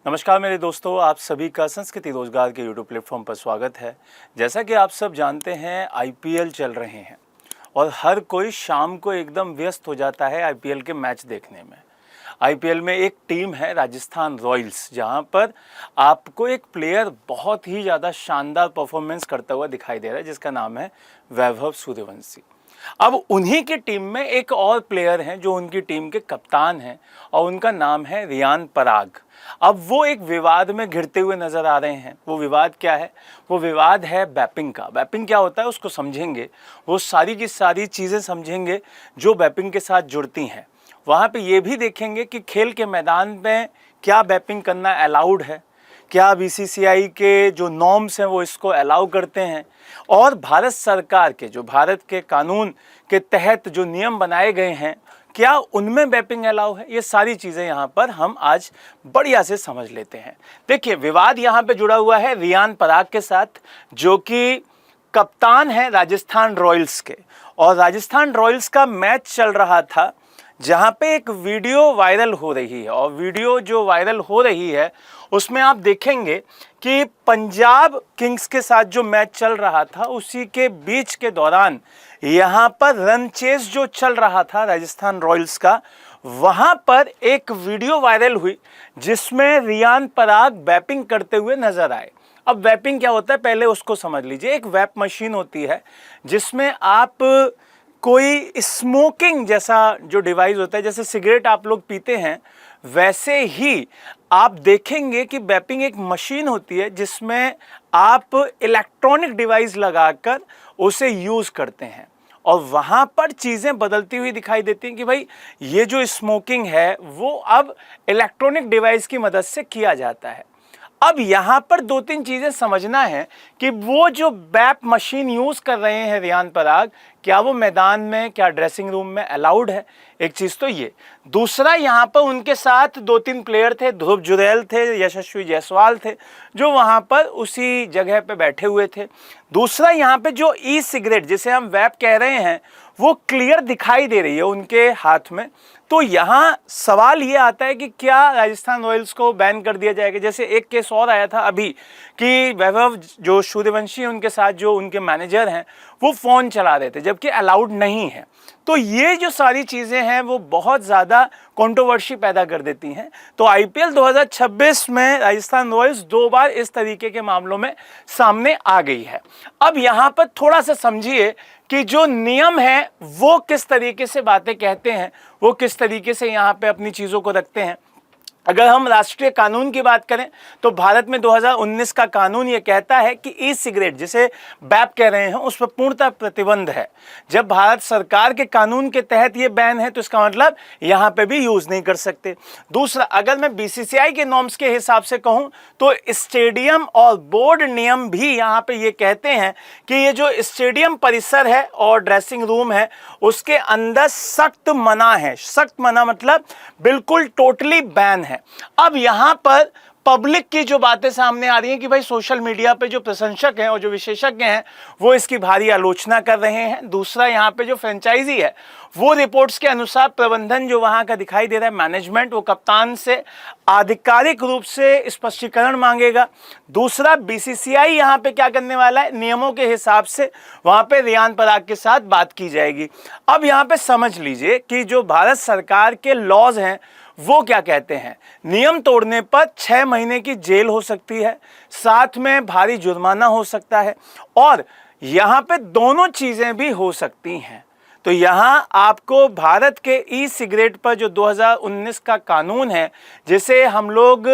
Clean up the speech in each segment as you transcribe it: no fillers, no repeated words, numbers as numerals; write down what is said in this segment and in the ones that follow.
नमस्कार मेरे दोस्तों, आप सभी का संस्कृति रोजगार के यूट्यूब प्लेटफॉर्म पर स्वागत है। जैसा कि आप सब जानते हैं, आईपीएल चल रहे हैं और हर कोई शाम को एकदम व्यस्त हो जाता है आईपीएल के मैच देखने में। आईपीएल में एक टीम है राजस्थान रॉयल्स, जहां पर आपको एक प्लेयर बहुत ही ज़्यादा शानदार परफॉर्मेंस करता हुआ दिखाई दे रहा है, जिसका नाम है वैभव सूर्यवंशी। अब उन्हीं की टीम में एक और प्लेयर हैं जो उनकी टीम के कप्तान हैं और उनका नाम है रियान पराग। अब वो एक विवाद में घिरते हुए नजर आ रहे हैं। वो विवाद क्या है? वो विवाद है बैपिंग का। बैपिंग क्या होता है उसको समझेंगे, वो सारी की सारी चीज़ें समझेंगे जो बैपिंग के साथ जुड़ती हैं। वहाँ पे ये भी देखेंगे कि खेल के मैदान में क्या बैपिंग करना अलाउड है, क्या बीसीसीआई के जो नॉर्म्स हैं वो इसको अलाउ करते हैं, और भारत सरकार के जो भारत के कानून के तहत जो नियम बनाए गए हैं क्या उनमें बैपिंग अलाउ है। ये सारी चीज़ें यहाँ पर हम आज बढ़िया से समझ लेते हैं। देखिए, विवाद यहाँ पे जुड़ा हुआ है रियान पराग के साथ, जो कि कप्तान है राजस्थान रॉयल्स के। और राजस्थान रॉयल्स का मैच चल रहा था जहाँ पे एक वीडियो वायरल हो रही है, और वीडियो जो वायरल हो रही है उसमें आप देखेंगे कि पंजाब किंग्स के साथ जो मैच चल रहा था उसी के बीच के दौरान यहाँ पर रन चेस जो चल रहा था राजस्थान रॉयल्स का, वहाँ पर एक वीडियो वायरल हुई जिसमें रियान पराग बैपिंग करते हुए नजर आए। अब वैपिंग क्या होता है पहले उसको समझ लीजिए। एक वैप मशीन होती है जिसमें आप कोई स्मोकिंग जैसा जो डिवाइस होता है, जैसे सिगरेट आप लोग पीते हैं, वैसे ही आप देखेंगे कि वैपिंग एक मशीन होती है जिसमें आप इलेक्ट्रॉनिक डिवाइस लगाकर उसे यूज़ करते हैं। और वहाँ पर चीज़ें बदलती हुई दिखाई देती हैं कि भाई ये जो स्मोकिंग है वो अब इलेक्ट्रॉनिक डिवाइस की मदद से किया जाता है। अब यहाँ पर दो तीन चीज़ें समझना है कि वो जो बैप मशीन यूज़ कर रहे हैं रियान पराग, क्या वो मैदान में, क्या ड्रेसिंग रूम में अलाउड है। एक चीज़ तो ये। दूसरा, यहाँ पर उनके साथ दो तीन प्लेयर थे, ध्रुव जुरैल थे, यशस्वी जायसवाल थे, जो वहाँ पर उसी जगह पे बैठे हुए थे। दूसरा, यहाँ पे जो ई सिगरेट जिसे हम वैप कह रहे हैं वो क्लियर दिखाई दे रही है उनके हाथ में। तो यहाँ सवाल ये आता है कि क्या राजस्थान रॉयल्स को बैन कर दिया जाएगा। जैसे एक केस और आया था अभी कि वैभव जो सूर्यवंशी उनके साथ जो उनके मैनेजर हैं वो फ़ोन चला रहे थे जबकि अलाउड नहीं है। तो ये जो सारी चीज़ें हैं वो बहुत ज़्यादा कंट्रोवर्सी पैदा कर देती हैं। तो आईपीएल 2026 में राजस्थान रॉयल्स दो बार इस तरीके के मामलों में सामने आ गई है। अब यहाँ पर थोड़ा सा समझिए कि जो नियम है वो किस तरीके से बातें कहते हैं, वो किस तरीके से यहाँ पे अपनी चीज़ों को रखते हैं। अगर हम राष्ट्रीय कानून की बात करें तो भारत में 2019 का कानून ये कहता है कि ई सिगरेट जिसे बैप कह रहे हैं उस पर पूर्णतः प्रतिबंध है। जब भारत सरकार के कानून के तहत ये बैन है तो इसका मतलब यहाँ पे भी यूज़ नहीं कर सकते। दूसरा, अगर मैं बीसीसीआई के नॉर्म्स के हिसाब से कहूँ तो स्टेडियम और बोर्ड नियम भी यहाँ पे ये कहते हैं कि ये जो स्टेडियम परिसर है और ड्रेसिंग रूम है उसके अंदर सख्त मना है। सख्त मना मतलब बिल्कुल टोटली बैन है। अब यहां पर पब्लिक की जो बातें सामने आ रही हैं कि भाई सोशल मीडिया पे जो प्रशंसक हैं और जो विशेषज्ञ हैं वो इसकी भारी आलोचना कर रहे हैं। दूसरा, यहां पे जो फ्रेंचाइजी है वो रिपोर्ट्स के अनुसार प्रबंधन जो वहां का दिखाई दे रहा है, मैनेजमेंट, वो कप्तान से आधिकारिक रूप से स्पष्टीकरण मांगेगा। दूसरा, बीसीसीआई यहां पे क्या करने वाला है, नियमों के हिसाब से वहां पे रियान पराग के साथ बात की जाएगी। अब यहां पे समझ लीजिए कि जो भारत सरकार के लॉज हैं वो क्या कहते हैं। नियम तोड़ने पर 6 महीने की जेल हो सकती है, साथ में भारी जुर्माना हो सकता है, और यहाँ पे दोनों चीज़ें भी हो सकती हैं। तो यहाँ आपको भारत के ई सिगरेट पर जो 2019 का कानून है जिसे हम लोग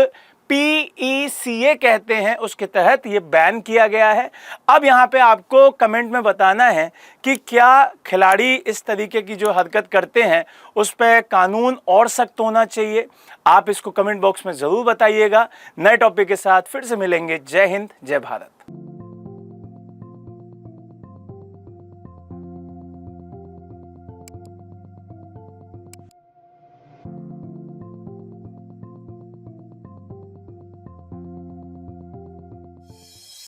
PECA कहते हैं उसके तहत ये बैन किया गया है। अब यहाँ पे आपको कमेंट में बताना है कि क्या खिलाड़ी इस तरीके की जो हरकत करते हैं उस पर कानून और सख्त होना चाहिए। आप इसको कमेंट बॉक्स में ज़रूर बताइएगा। नए टॉपिक के साथ फिर से मिलेंगे। जय हिंद, जय भारत।